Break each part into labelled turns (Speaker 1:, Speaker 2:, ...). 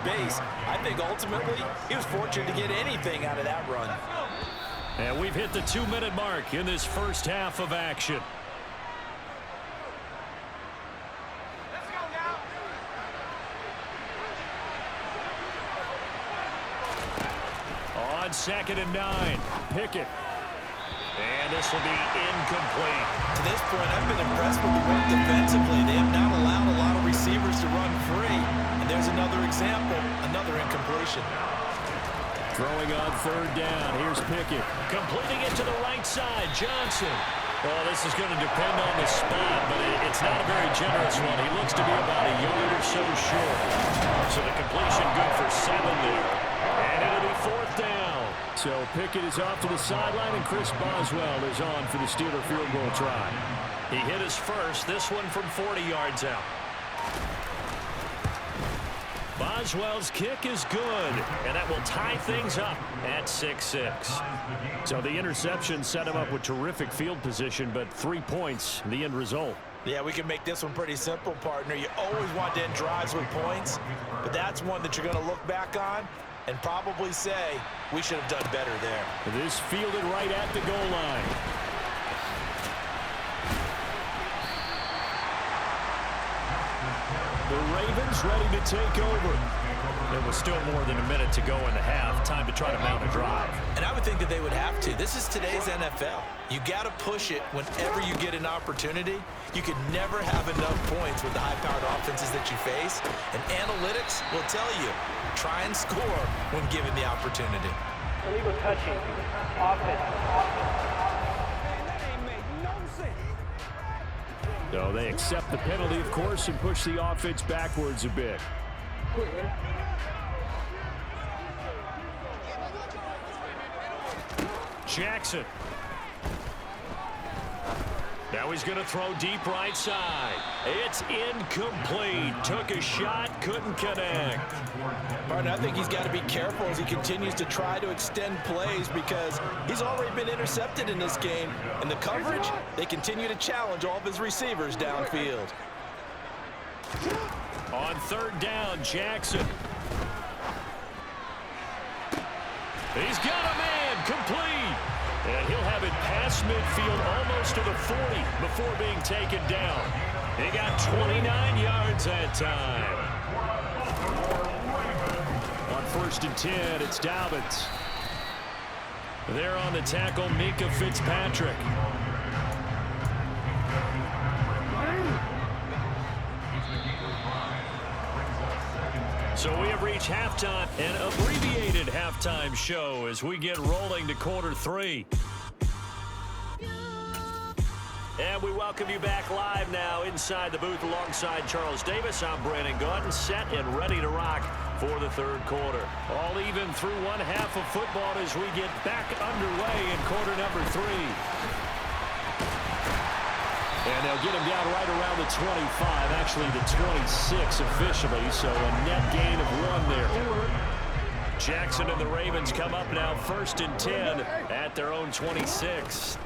Speaker 1: space. I think ultimately he was fortunate to get anything out of that run.
Speaker 2: And we've hit the 2-minute mark in this first half of action. On 2nd and 9, Pickett. And this will be incomplete.
Speaker 1: To this point, I've been impressed with the work defensively. They have not allowed a lot of receivers to run free. And there's another example, another incompletion.
Speaker 2: Throwing on 3rd down. Here's Pickett. Completing it to the right side. Johnson. Well, this is going to depend on the spot, but it's not a very generous one. He looks to be about a yard or so short. So the completion good for 7 there. And it'll be 4th down. So Pickett is off to the sideline, and Chris Boswell is on for the Steeler field goal try. He hit his first, this one from 40 yards out. Boswell's kick is good, and that will tie things up at 6-6. So the interception set him up with terrific field position, but 3 points, the end result.
Speaker 1: Yeah, we can make this one pretty simple, partner. You always want to end drives with points, but that's one that you're going to look back on and probably say, we should have done better there.
Speaker 2: This fielded right at the goal line. The Ravens ready to take over. There was still more than a minute to go in the half. Time to try to mount a drive.
Speaker 1: And I would think that they would have to. This is today's NFL. You got to push it whenever you get an opportunity. You can never have enough points with the high-powered offenses that you face. And analytics will tell you, try and score when given the opportunity.
Speaker 3: Illegal touching. Offense.
Speaker 2: So they accept the penalty, of course, and push the offense backwards a bit. Jackson. Now he's going to throw deep right side. It's incomplete. Took a shot, couldn't connect.
Speaker 1: Partner, I think he's got to be careful as he continues to try to extend plays because he's already been intercepted in this game. And the coverage, they continue to challenge all of his receivers downfield.
Speaker 2: On 3rd down, Jackson. He's got a man, complete. And he'll have it past midfield almost to the 40 before being taken down. He got 29 yards that time. On 1st and 10, it's Dobbins. There on the tackle, Mika Fitzpatrick. So we have reached halftime, an abbreviated halftime show as we get rolling to quarter 3. And we welcome you back live now inside the booth alongside Charles Davis. I'm Brandon Gordon, set and ready to rock for the 3rd quarter. All even through one half of football as we get back underway in quarter number 3. And they'll get him down right around the 25, actually the 26 officially, so a net gain of 1 there. Jackson and the Ravens come up now 1st and 10 at their own 26.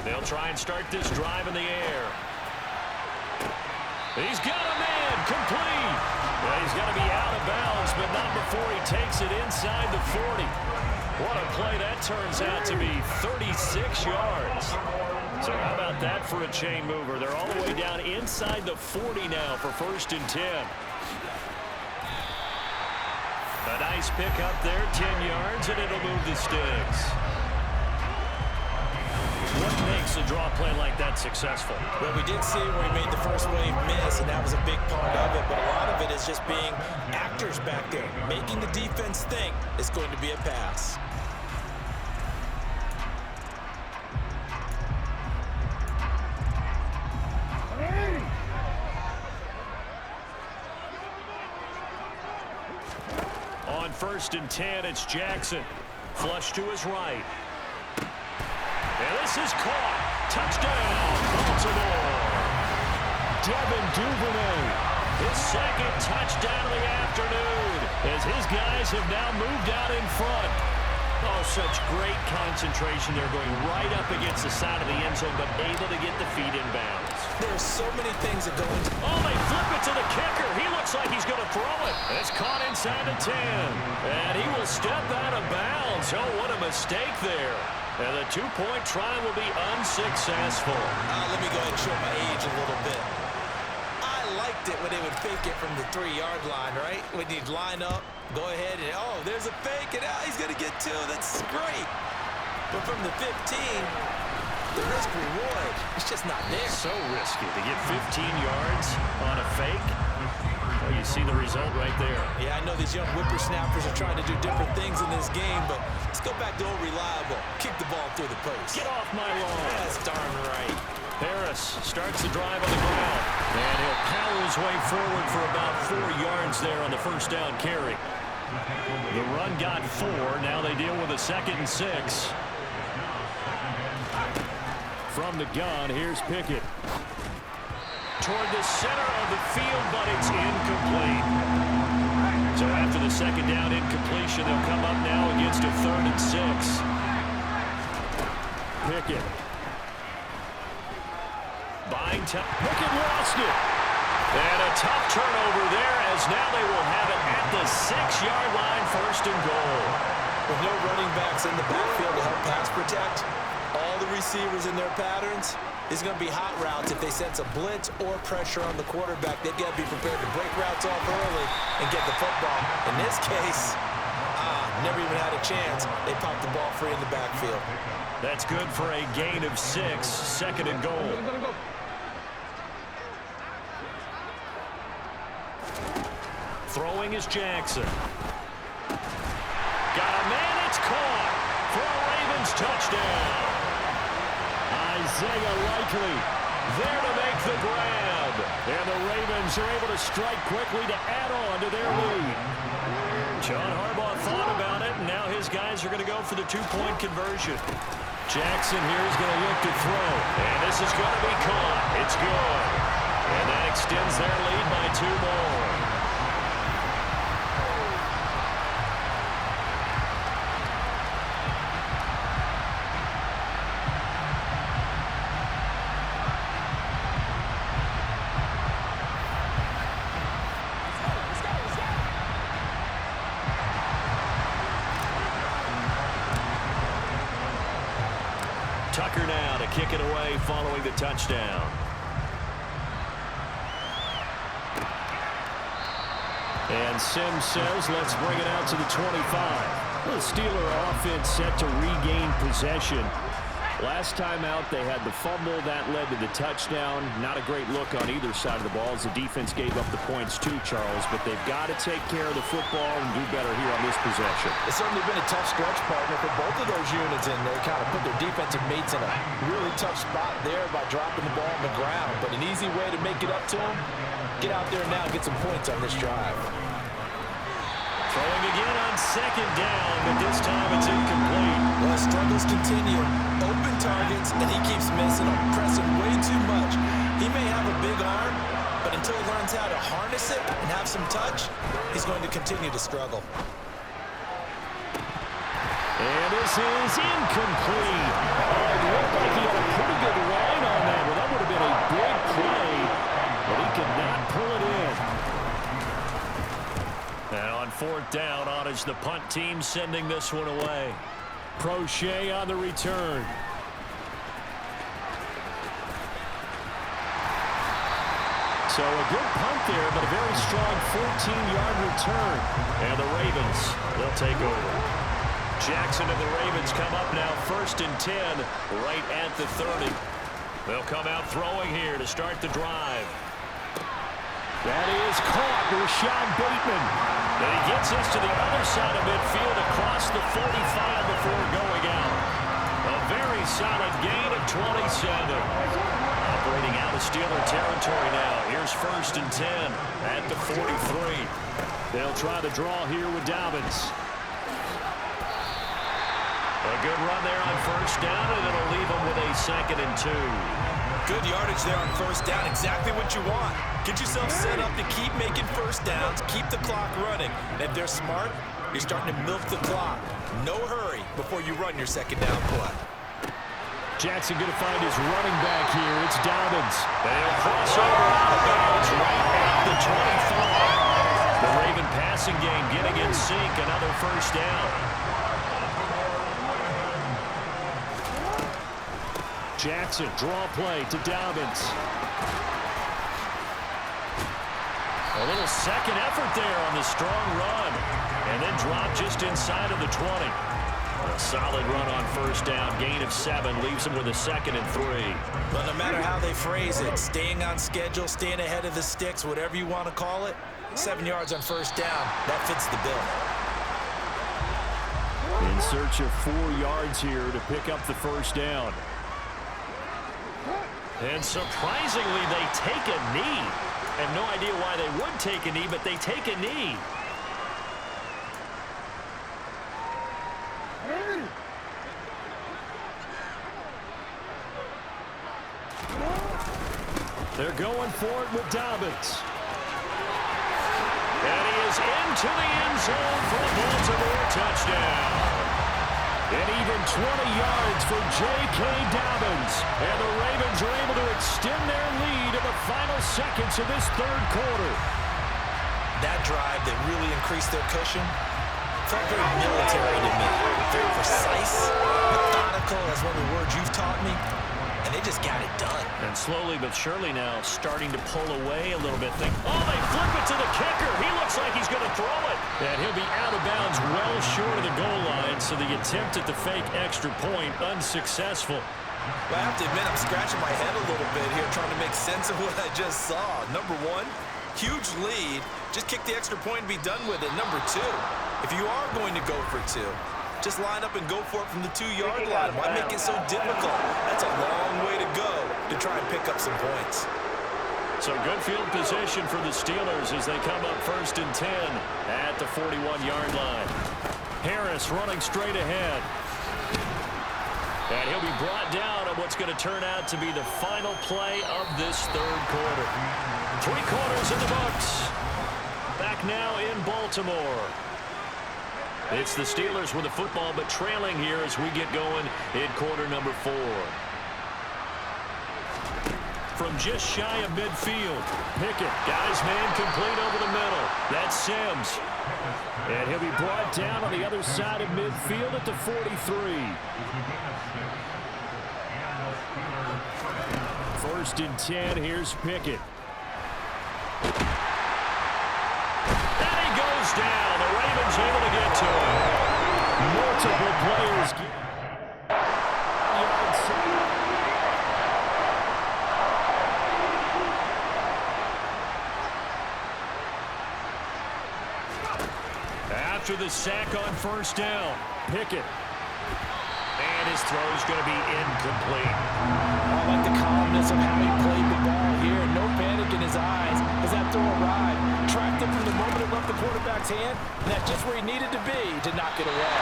Speaker 2: They'll try and start this drive in the air. He's got a man, complete. Well, he's got to be out of bounds, but not before he takes it inside the 40. What a play that turns out to be, 36 yards. So how about that for a chain mover? They're all the way down inside the 40 now for 1st and 10. A nice pick up there, 10 yards, and it'll move the sticks. What makes a draw play like that successful?
Speaker 1: Well, we did see where he made the first wave miss, and that was a big part of it. But a lot of it is just being actors back there, making the defense think it's going to be a pass.
Speaker 2: On 1st and 10, it's Jackson. Flush to his right. And this is caught. Touchdown, Baltimore. Devin Duvernay, his 2nd touchdown of the afternoon, as his guys have now moved out in front. Oh, such great concentration. They're going right up against the side of the end zone, but able to get the feet in bounds.
Speaker 1: There's so many things that go into...
Speaker 2: Oh, they flip it to the kicker. He looks like he's going to throw it. It's caught inside the 10. And he will step out of bounds. Oh, what a mistake there. And the two-point try will be unsuccessful.
Speaker 1: Let me go ahead and show my age a little bit. I liked it when they would fake it from the 3-yard line, right? When you'd line up, go ahead and, oh, there's a fake, and he's going to get 2. That's great. But from the 15, the risk-reward, it's just not there.
Speaker 2: So risky to get 15 yards on a fake. Well, you see the result right there.
Speaker 1: Yeah, I know these young whippersnappers are trying to do different things in this game, but let's go back to old reliable. Kick the ball through the post.
Speaker 2: Get off my lawn.
Speaker 1: That's darn right.
Speaker 2: Harris starts the drive on the ground. And he'll power his way forward for about 4 yards there on the first down carry. The run got 4. Now they deal with a 2nd and 6. From the gun, here's Pickett. Toward the center of the field, but it's incomplete. So after the 2nd down incompletion, they'll come up now against a 3rd and 6. Pickett. Buying time. Pickett lost it. And a tough turnover there, as now they will have it at the 6-yard line, 1st and goal.
Speaker 1: With no running backs in the backfield to help pass protect, all the receivers in their patterns, it's going to be hot routes. If they sense a blitz or pressure on the quarterback, they've got to be prepared to break routes off early and get the football. In this case, never even had a chance. They popped the ball free in the backfield.
Speaker 2: That's good for a gain of 6, 2nd and goal. Throwing is Jackson. Got a man, it's caught for a Ravens touchdown. Isaiah Likely there to make the grab. And the Ravens are able to strike quickly to add on to their lead. John Harbaugh thought about it, and now his guys are going to go for the 2-point conversion. Jackson here is going to look to throw. And this is going to be caught. It's good. And that extends their lead by 2 more. Tucker now to kick it away following the touchdown. And Sims says, let's bring it out to the 25. The Steeler offense set to regain possession. Last time out, they had the fumble. That led to the touchdown. Not a great look on either side of the ball as the defense gave up the points too, Charles. But they've got to take care of the football and do better here on this possession.
Speaker 1: It's certainly been a tough stretch, partner, for both of those units in there. Kind of put their defensive mates in a really tough spot there by dropping the ball on the ground. But an easy way to make it up to them, get out there now and get some points on this drive.
Speaker 2: Throwing again on 2nd down, but this time it's incomplete.
Speaker 1: Well, struggles continue. Open targets, and he keeps missing them, pressing way too much. He may have a big arm, but until he learns how to harness it and have some touch, he's going to continue to struggle.
Speaker 2: And this is incomplete. It looked like he had a pretty good line on that. Well, that would have been a big play, but he could not pull it in. And on 4th down, on is the punt team sending this one away. Prochet on the return. So a good punt there, but a very strong 14-yard return. And the Ravens, they'll take over. Jackson and the Ravens come up now 1st and 10, right at the 30. They'll come out throwing here to start the drive. That is caught, Rashad Bateman. And he gets us to the other side of midfield across the 45 before going out. A very solid gain of 27. Operating out of Steeler territory now. Here's 1st and 10 at the 43. They'll try to draw here with Dobbins. A good run there on 1st down, and it'll leave them with a 2nd and 2.
Speaker 1: Good yardage there on 1st down. Exactly what you want. Get yourself set up to keep making 1st downs, keep the clock running. And if they're smart, you're starting to milk the clock. No hurry before you run your 2nd down play.
Speaker 2: Jackson going to find his running back here. It's Dobbins. They'll cross over out of bounds right at the 25. The Raven passing game getting in sync. Another first down. Jackson, draw play to Dobbins. A little second effort there on the strong run. And then drop just inside of the 20. A solid run on first down. Gain of 7 leaves him with a 2nd and 3.
Speaker 1: But no matter how they phrase it, staying on schedule, staying ahead of the sticks, whatever you want to call it, 7 yards on first down, that fits the bill.
Speaker 2: In search of 4 yards here to pick up the first down. And surprisingly, they take a knee. I have no idea why they would take a knee, but they take a knee. They're going for it with Dobbins. And he is into the end zone for a Baltimore touchdown. And even 20 yards for J.K. Dobbins. And the Ravens are able to extend their lead in the final seconds of this third quarter.
Speaker 1: That drive that really increased their cushion felt very military to me. Very precise, methodical, that's one of the words you've taught me. And they just got it done.
Speaker 2: And slowly but surely now starting to pull away a little bit. They flip it to the kicker. He looks like he's going to throw it. And he'll be out of bounds well short of the goal line. So the attempt at the fake extra point unsuccessful.
Speaker 1: Well, I have to admit, I'm scratching my head a little bit here trying to make sense of what I just saw. Number one, huge lead. Just kick the extra point and be done with it. Number two, if you are going to go for 2, just line up and go for it from the 2-yard line. Why make it so difficult? That's a long way to go to try and pick up some points.
Speaker 2: So good field position for the Steelers as they come up 1st and 10 at the 41-yard line. Harris running straight ahead. And he'll be brought down on what's going to turn out to be the final play of this third quarter. 3 quarters in the books. Back now in Baltimore. It's the Steelers with the football, but trailing here as we get going in quarter number 4. From just shy of midfield, Pickett got his man complete over the middle. That's Sims. And he'll be brought down on the other side of midfield at the 43. 1st and 10, here's Pickett. Down. The Ravens able to get to him. Multiple players. After the sack on first down, Pickett. And his throw is going to be incomplete.
Speaker 1: I like the calmness of how he played the ball here. No panic in his eyes as that throw arrived. Tracked it from the moment it left the quarterback's hand, and that's just where he needed to be to knock it away.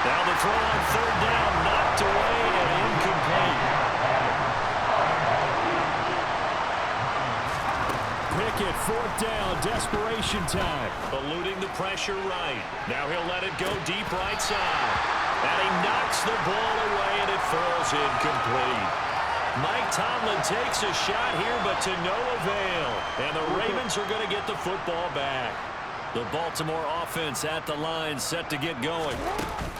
Speaker 2: Now the throw on 3rd down, knocked away and incomplete. Pickett, 4th down, desperation time. Eluding the pressure right. Now he'll let it go deep right side. And he knocks the ball away, and it falls incomplete. Mike Tomlin takes a shot here, but to no avail. And the Ravens are going to get the football back. The Baltimore offense at the line, set to get going.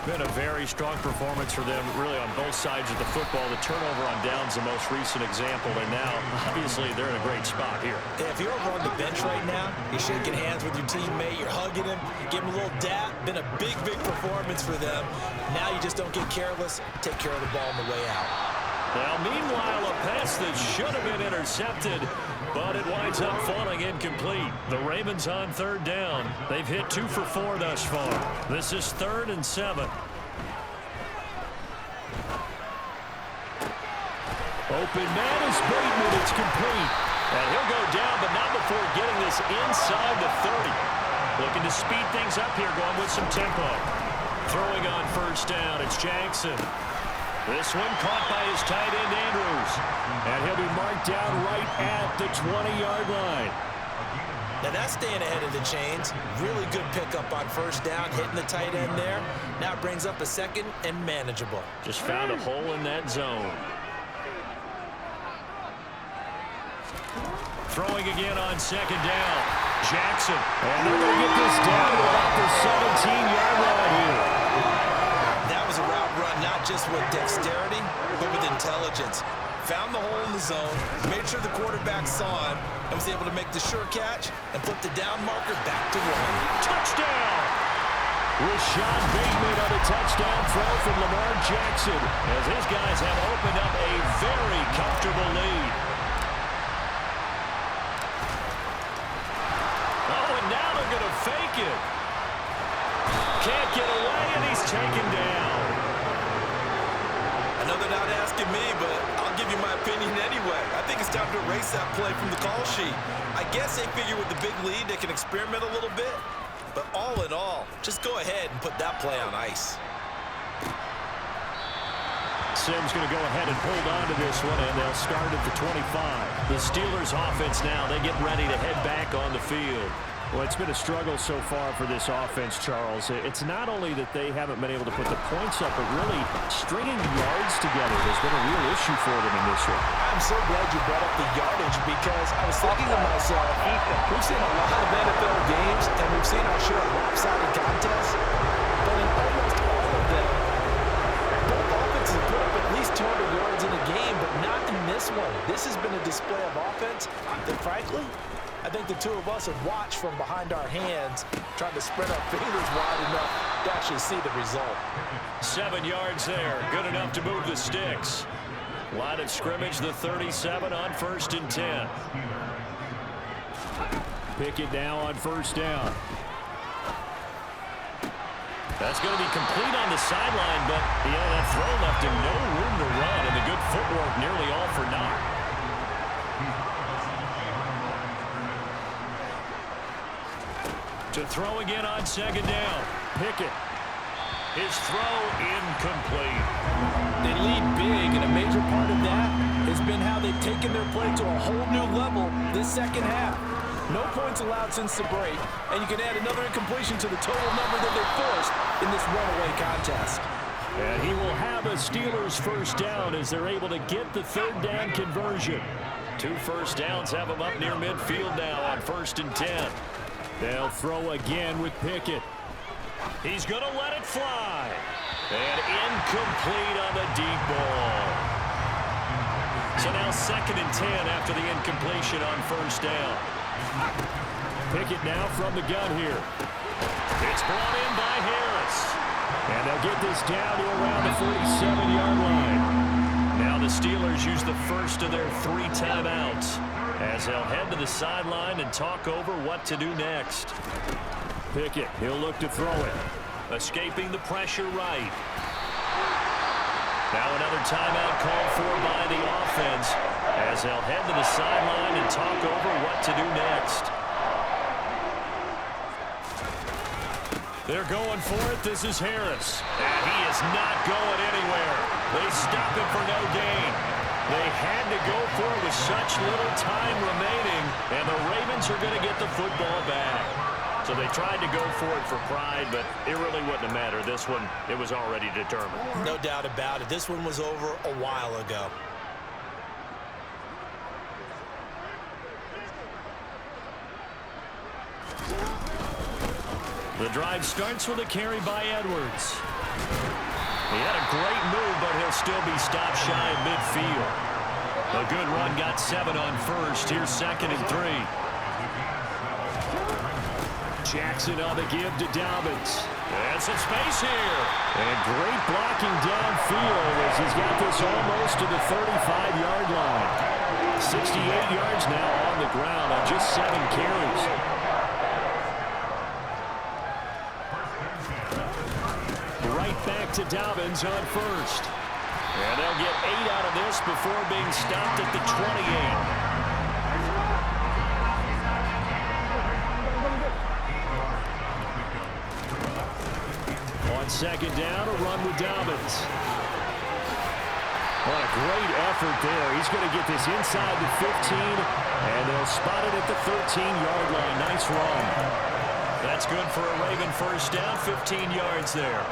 Speaker 2: Been a very strong performance for them, really, on both sides of the football. The turnover on downs, the most recent example, and now, obviously, they're in a great spot here.
Speaker 1: Yeah, if you're over on the bench right now, you're shaking hands with your teammate, you're hugging him, give him a little dap. Been a big, big performance for them. Now you just don't get careless, take care of the ball on the way out.
Speaker 2: Now, meanwhile, a pass that should have been intercepted, but it winds up falling incomplete. The Ravens on 3rd down. They've hit 2 for 4 thus far. This is 3rd and 7. Open man is Bateman. It's complete. And he'll go down, but not before getting this inside the 30. Looking to speed things up here, going with some tempo. Throwing on 1st down, it's Jackson. This one caught by his tight end, Andrews. And he'll be marked down right at the 20-yard line.
Speaker 1: Now that's staying ahead of the chains. Really good pickup on first down, hitting the tight end there. Now it brings up a second and manageable.
Speaker 2: Just found a hole in that zone. Throwing again on second down. Jackson.
Speaker 4: And they're going to get this down to about the 17-yard line here.
Speaker 1: That was a route run, not just with dexterity, but with intelligence. Found the hole in the zone, made sure the quarterback saw him, and was able to make the sure catch and flip the down marker back to one.
Speaker 2: Touchdown!
Speaker 4: Rashad Bateman on a touchdown throw from Lamar Jackson,
Speaker 2: as his guys have opened up a very comfortable lead. Oh, and now they're going to fake it. Can't get away, and he's taken down.
Speaker 1: I know they're not asking me, but I'll give you my opinion anyway. I think it's time to erase that play from the call sheet. I guess they figure with the big lead they can experiment a little bit. But all in all, just go ahead and put that play on ice.
Speaker 2: Simms going to go ahead and hold on to this one, and they'll start at the 25. The Steelers offense now, they get ready to head back on the field.
Speaker 4: Well, it's been a struggle so far for this offense, Charles. It's not only that they haven't been able to put the points up, but really stringing yards together has been a real issue for them in this one.
Speaker 1: I'm so glad you brought up the yardage because I was thinking to myself, we've seen a lot of NFL games and we've seen our share of lopsided contests, but in almost all of them, both offenses have put up at least 200 yards in a game, but not in this one. This has been a display of offense that, frankly, I think the two of us have watched from behind our hands, trying to spread our fingers wide enough to actually see the result.
Speaker 2: 7 yards there, good enough to move the sticks. Line of scrimmage, the 37 on 1st and 10.
Speaker 4: Pickett now on first down.
Speaker 2: That's going to be complete on the sideline, but that throw left him no room to run, and the good footwork nearly all for naught. To throw again on second down. Pickett. His throw incomplete.
Speaker 1: They lead big, and a major part of that has been how they've taken their play to a whole new level this second half. No points allowed since the break, and you can add another incompletion to the total number that they forced in this runaway contest.
Speaker 4: And he will have a Steelers first down as they're able to get the third down conversion.
Speaker 2: 2 first downs have them up near midfield now on 1st and 10.
Speaker 4: They'll throw again with Pickett.
Speaker 2: He's going to let it fly. And incomplete on the deep ball. So now 2nd and 10 after the incompletion on first down.
Speaker 4: Pickett now from the gun here.
Speaker 2: It's brought in by Harris.
Speaker 4: And they'll get this down to around the 47-yard line.
Speaker 2: Now the Steelers use the first of their 3 timeouts, as they'll head to the sideline and talk over what to do next.
Speaker 4: Pickett, he'll look to throw it.
Speaker 2: Escaping the pressure right. Now another timeout called for by the offense, as they'll head to the sideline and talk over what to do next. They're going for it. This is Harris. And he is not going anywhere. They stop him for no gain. They had to go for it with such little time remaining, and the Ravens are going to get the football back. So they tried to go for it for pride, but it really wouldn't have mattered. This one, it was already determined.
Speaker 1: No doubt about it. This one was over a while ago.
Speaker 2: The drive starts with a carry by Edwards. He had a great move, but he'll still be stopped shy of midfield. A good run got 7 on first. Here's 2nd and 3.
Speaker 4: Jackson on the give to Dobbins.
Speaker 2: And some space here.
Speaker 4: And great blocking downfield as he's got this almost to the 35-yard line. 68 yards now on the ground on just 7 carries. Right back to Dobbins on first.
Speaker 2: And they'll get 8 out of this before being stopped at the 28.
Speaker 4: On second down, a run with Dobbins. What a great effort there. He's going to get this inside the 15, and they'll spot it at the 13-yard line. Nice run.
Speaker 2: That's good for a Raven first down, 15 yards there.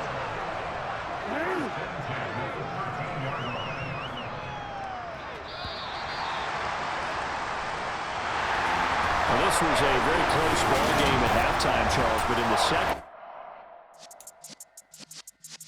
Speaker 4: Well, this was a very close ball game at halftime, Charles, but in the second